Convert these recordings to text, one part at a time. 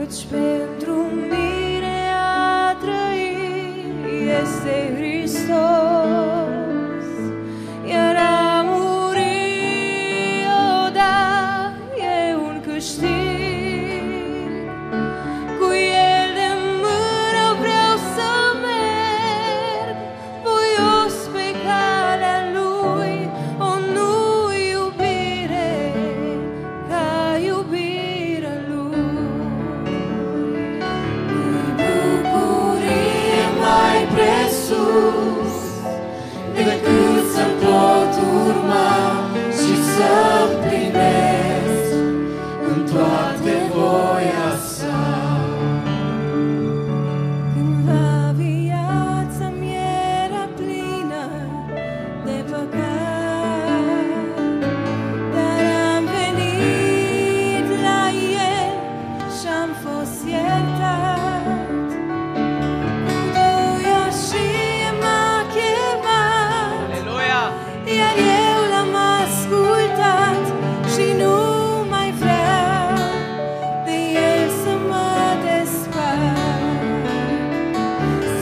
căci pentru mine a trăi este Hristos, iar a muri, o da, e un câștig. Cu El de mână vreau să merg, voios pe calea Lui, o nu iubire ca iubirea Lui. Bucurie mai presus decât să pot urma și să împlinesc în toate voia Sa. Cândva viața-mi era plină de păcat, dar am venit la El și-am fost iertat. Duioșie m-a chemat, Aleluia! iar eu l-am ascultat și nu mai vreau de El să mă despart.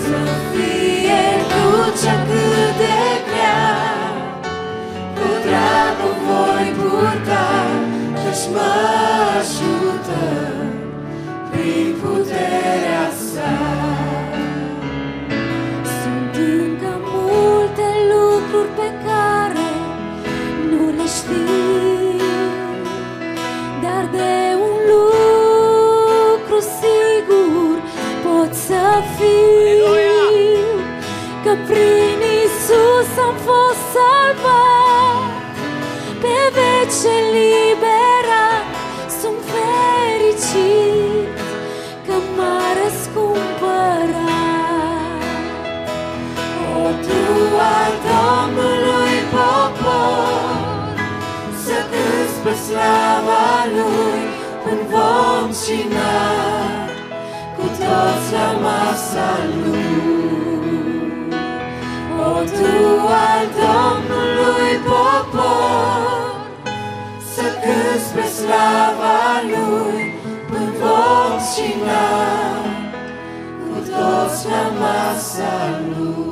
Să fie crucea cât de grea, cu dragul voi purta, căci mă ajută prin puterea Sa. Sunt încă multe lucruri pe care nu le știu, dar de un lucru sigur pot să fiu, că prin Iisus am fost salvat, pe veci eliberat, sunt fericit că m-a răscumpărat. O, Tu al Domnului popor, să cânți pe slava Lui un vom și nar, cu toți la masa Lui. O, Tu al Domnului popor, să cânți pe slava Lui un vom și nar, cu toți la masa Lui.